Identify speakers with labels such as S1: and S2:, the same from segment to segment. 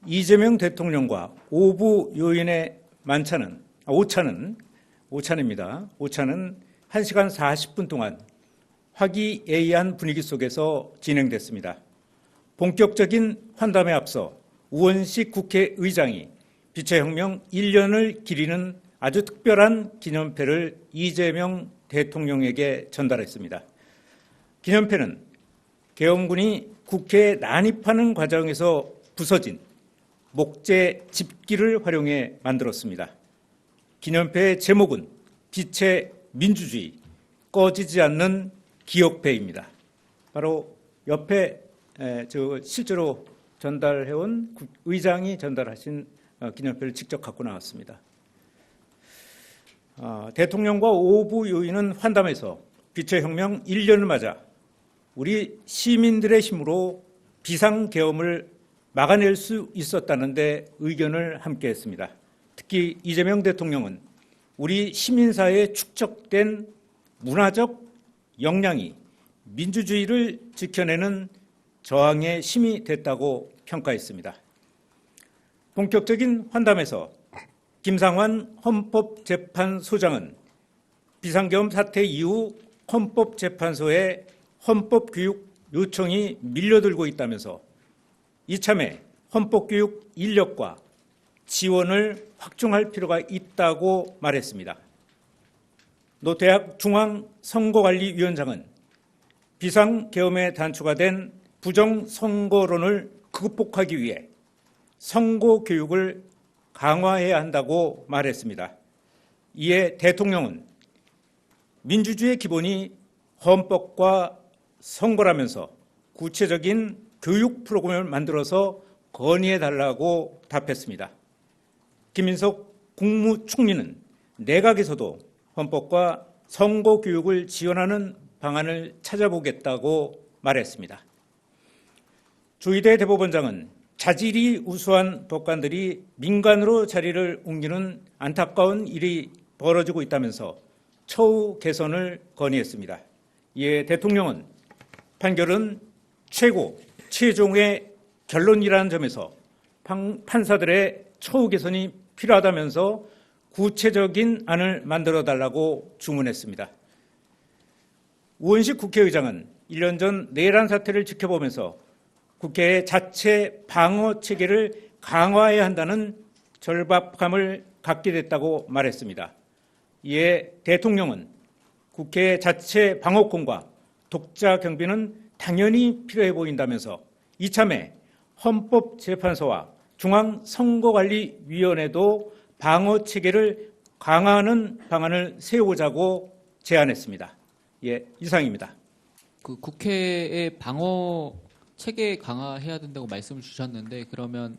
S1: 이재명 대통령과 오부 요인의 오차는 1시간 40분 동안 화기애애한 분위기 속에서 진행됐습니다. 본격적인 환담에 앞서 우원식 국회의장이 비체혁명 1년을 기리는 아주 특별한 기념패를 이재명 대통령에게 전달했습니다. 기념패는 계엄군이 국회에 난입하는 과정에서 부서진 목재 집기를 활용해 만들었습니다. 기념패의 제목은 빛의 민주주의, 꺼지지 않는 기억패입니다. 바로 옆에 실제로 전달해온 의장이 전달하신 기념패를 직접 갖고 나왔습니다. 대통령과 오부 요인은 환담에서 빛의혁명 1년을 맞아 우리 시민들의 힘으로 비상계엄을 막아낼 수 있었다는 데 의견을 함께했습니다. 특히 이재명 대통령은 우리 시민사회에 축적된 문화적 역량이 민주주의를 지켜내는 저항의 힘이 됐다고 평가했습니다. 본격적인 환담에서 김상환 헌법재판소장은 비상계엄 사태 이후 헌법재판소에 헌법교육 요청이 밀려들고 있다면서 이참에 헌법교육 인력과 지원을 확충할 필요가 있다고 말했습니다. 노태학 중앙선거관리위원장은 비상계엄에 단초가 된 부정선거론을 극복하기 위해 선거교육을 강화해야 한다고 말했습니다. 이에 대통령은 민주주의의 기본이 헌법과 선거라면서 구체적인 교육 프로그램을 만들어서 건의해달라고 답했습니다. 김인석 국무총리는 내각에서도 헌법과 선거교육을 지원하는 방안을 찾아보겠다고 말했습니다. 조희대 대법원장은 자질이 우수한 법관들이 민간으로 자리를 옮기는 안타까운 일이 벌어지고 있다면서 처우 개선을 건의했습니다. 이에 대통령은 판결은 최종의 결론이라는 점에서 판사들의 처우 개선이 필요하다면서 구체적인 안을 만들어달라고 주문했습니다. 우원식 국회의장은 1년 전 내란 사태를 지켜보면서 국회의 자체 방어 체계를 강화해야 한다는 절박함을 갖게 됐다고 말했습니다. 이에 대통령은 국회의 자체 방어권과 독자 경비는 당연히 필요해 보인다면서 이참에 헌법재판소와 중앙선거관리위원회도 방어 체계를 강화하는 방안을 세우자고 제안했습니다. 예, 이상입니다.
S2: 그 국회의 방어 체계 강화해야 된다고 말씀을 주셨는데 그러면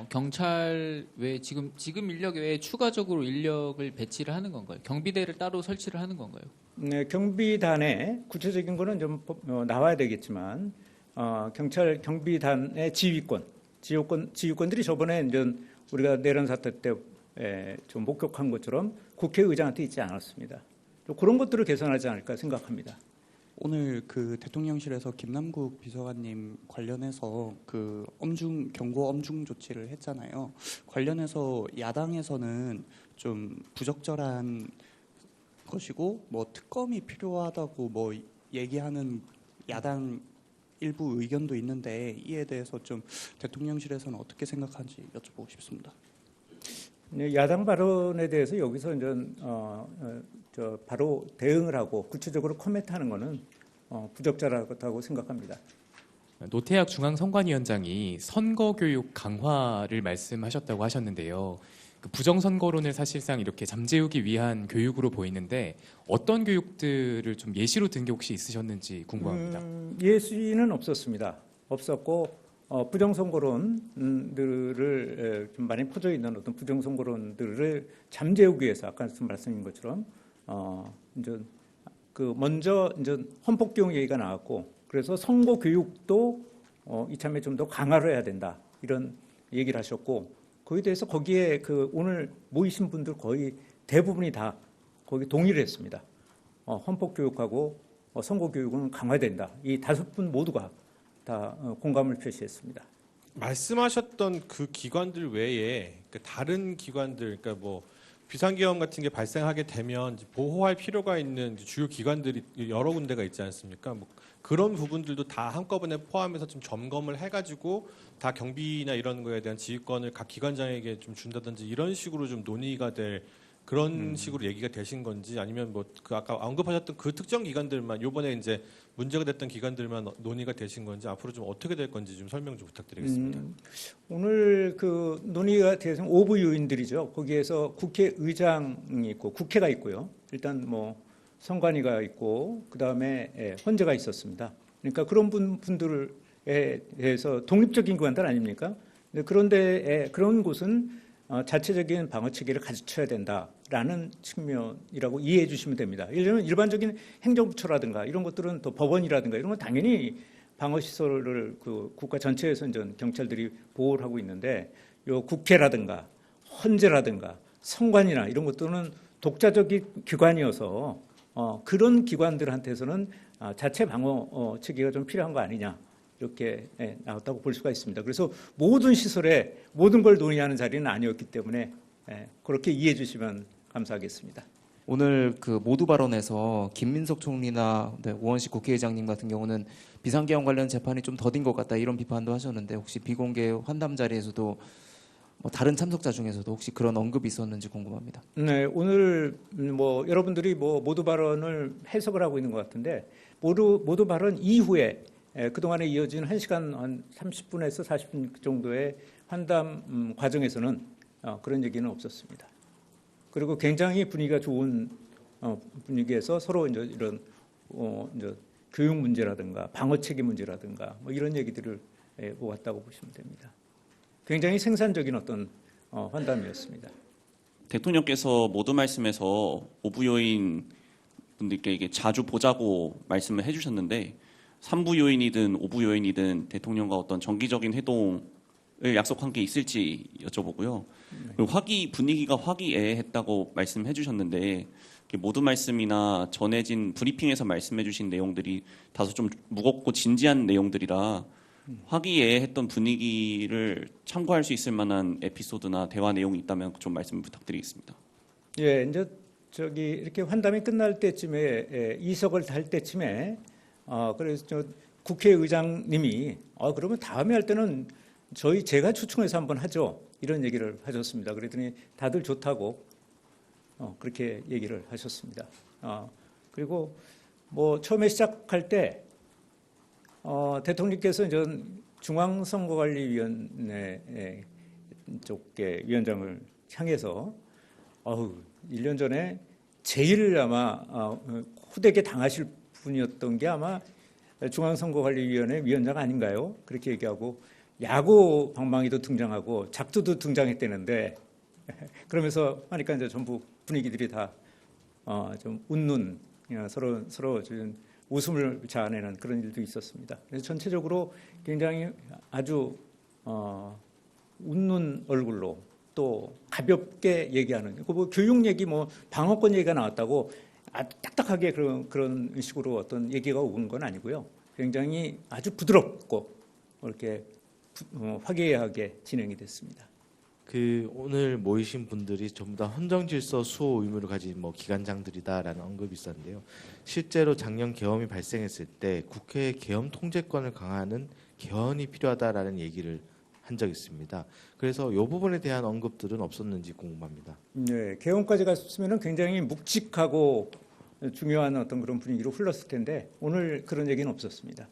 S2: 경찰 외 지금 인력 외에 추가적으로 인력을 배치를 하는 건가요? 경비대를 따로 설치를 하는 건가요? 네,
S1: 경비단의 구체적인 거는 좀 나와야 되겠지만 경찰 경비단의 지휘권들이 저번에 이제 우리가 내란 사태 때 좀 목격한 것처럼 국회의장한테 있지 않았습니다. 그런 것들을 개선하지 않을까 생각합니다.
S3: 오늘 그 대통령실에서 김남국 비서관님 관련해서 그 경고 엄중 조치를 했잖아요. 관련해서 야당에서는 좀 부적절한 것이고 뭐 특검이 필요하다고 뭐 얘기하는 야당 일부 의견도 있는데 이에 대해서 좀 대통령실에서는 어떻게 생각하는지 여쭤보고 싶습니다.
S1: 네, 야당 발언에 대해서 여기서 이제 바로 대응을 하고 구체적으로 코멘트하는 것은 부적절하다고 생각합니다.
S4: 노태학 중앙선관위원장이 선거교육 강화를 말씀하셨다고 하셨는데요. 그 부정선거론을 사실상 이렇게 잠재우기 위한 교육으로 보이는데 어떤 교육들을 좀 예시로 든 게 혹시 있으셨는지 궁금합니다.
S1: 예시는 없었고 부정선거론들을 좀 많이 퍼져 있는 어떤 부정선거론들을 잠재우기 위해서 아까 말씀인 것처럼 이제 먼저 헌법개혁 얘기가 나왔고 그래서 선거 교육도 이참에 좀 더 강화를 해야 된다 이런 얘기를 하셨고 거기에 대해서 거기에 오늘 모이신 분들 거의 대부분이 다 거기 동의를 했습니다. 헌법교육하고 선거교육은 강화된다. 이 5분 모두가 다 공감을 표시했습니다.
S5: 말씀하셨던 그 기관들 외에 다른 기관들, 그러니까 뭐 비상계엄 같은 게 발생하게 되면 이제 보호할 필요가 있는 이제 주요 기관들이 여러 군데가 있지 않습니까? 뭐 그런 부분들도 다 한꺼번에 포함해서 좀 점검을 해가지고 다 경비나 이런 거에 대한 지휘권을 각 기관장에게 좀 준다든지 이런 식으로 좀 논의가 될 그런 식으로 얘기가 되신 건지, 아니면 뭐 그 아까 언급하셨던 그 특정 기관들만 요번에 이제 문제가 됐던 기관들만 논의가 되신 건지, 앞으로 좀 어떻게 될 건지 좀 설명 좀 부탁드리겠습니다.
S1: 오늘 그 논의가 돼서 5부 요인들이죠. 거기에서 국회의장이 있고 국회가 있고요. 일단 뭐 선관위가 있고 그 다음에 헌재가 있었습니다. 그러니까 그런 분들에 대해서 독립적인 기관들 아닙니까? 그런데 그런 곳은 자체적인 방어 체계를 갖춰야 된다라는 측면이라고 이해해 주시면 됩니다. 예를 들면 일반적인 행정부처라든가 이런 것들은 또 법원이라든가 이런 건 당연히 방어 시설을 그 국가 전체에서 이제 경찰들이 보호를 하고 있는데, 요 국회라든가 헌재라든가 선관이나 이런 것들은 독자적인 기관이어서 그런 기관들한테서는 자체 방어 체계가 좀 필요한 거 아니냐, 이렇게 나왔다고 볼 수가 있습니다. 그래서 모든 시설에 모든 걸 논의하는 자리는 아니었기 때문에 그렇게 이해해 주시면 감사하겠습니다.
S6: 오늘 그 모두 발언에서 김민석 총리나 오원식 국회의장님 같은 경우는 비상계엄 관련 재판이 좀 더딘 것 같다 이런 비판도 하셨는데, 혹시 비공개 환담 자리에서도 뭐 다른 참석자 중에서도 혹시 그런 언급이 있었는지 궁금합니다.
S1: 네, 오늘 뭐 여러분들이 뭐 모두 발언을 해석을 하고 있는 것 같은데, 모두 발언 이후에 그동안에 이어진 1시간 한 30분에서 40분 정도의 환담 과정에서는 그런 얘기는 없었습니다. 그리고 굉장히 분위기가 좋은 분위기에서 서로 이제 이런 이제 교육 문제라든가 방어 체계 문제라든가 뭐 이런 얘기들을 모았다고 보시면 됩니다. 굉장히 생산적인 어떤 환담이었습니다.
S7: 대통령께서 모두 말씀에서 오부 요인 분들께 이게 자주 보자고 말씀을 해주셨는데, 3부 요인이든 5부 요인이든 대통령과 어떤 정기적인 회동을 약속한 게 있을지 여쭤보고요. 그리고 분위기가 화기애애했다고 말씀해 주셨는데, 모두 말씀이나 전해진 브리핑에서 말씀해 주신 내용들이 다소 좀 무겁고 진지한 내용들이라 화기애애했던 분위기를 참고할 수 있을 만한 에피소드나 대화 내용이 있다면 좀 말씀 부탁드리겠습니다.
S1: 예, 이제 이렇게 환담이 끝날 때쯤에 이석을 달 때쯤에 그래서 국회의장님이 그러면 다음에 할 때는 제가 초청해서 한번 하죠, 이런 얘기를 하셨습니다. 그랬더니 다들 좋다고 그렇게 얘기를 하셨습니다. 그리고 뭐 처음에 시작할 때 대통령께서 중앙선거관리위원회 쪽에 위원장을 향해서 1년 전에 제일 아마 호되게 당하실 분이었던 게 아마 중앙선거관리위원회 위원장 아닌가요? 그렇게 얘기하고 야구 방망이도 등장하고 작두도 등장했다는데, 그러면서 하니까 이제 전부 분위기들이 다 좀 웃는, 서로 좀 웃음을 자아내는 그런 일도 있었습니다. 그래서 전체적으로 굉장히 아주 웃는 얼굴로 또 가볍게 얘기하는, 뭐 교육 얘기, 뭐 방어권 얘기가 나왔다고 딱딱하게 그런 식으로 어떤 얘기가 오는 건 아니고요. 굉장히 아주 부드럽고 이렇게 화기애애하게 진행이 됐습니다.
S8: 오늘 모이신 분들이 전부 다 헌정질서 수호 의무를 가진 기관장들이다라는 언급이 있었는데요. 실제로 작년 계엄이 발생했을 때 국회의 계엄 통제권을 강화하는 개헌이 필요하다라는 얘기를 한 적이 있습니다. 그래서 이 부분에 대한 언급들은 없었는지 궁금합니다.
S1: 네, 계엄까지 갔으면 굉장히 묵직하고 중요한 어떤 그런 분위기로 흘렀을 텐데 오늘 그런 얘기는 없었습니다.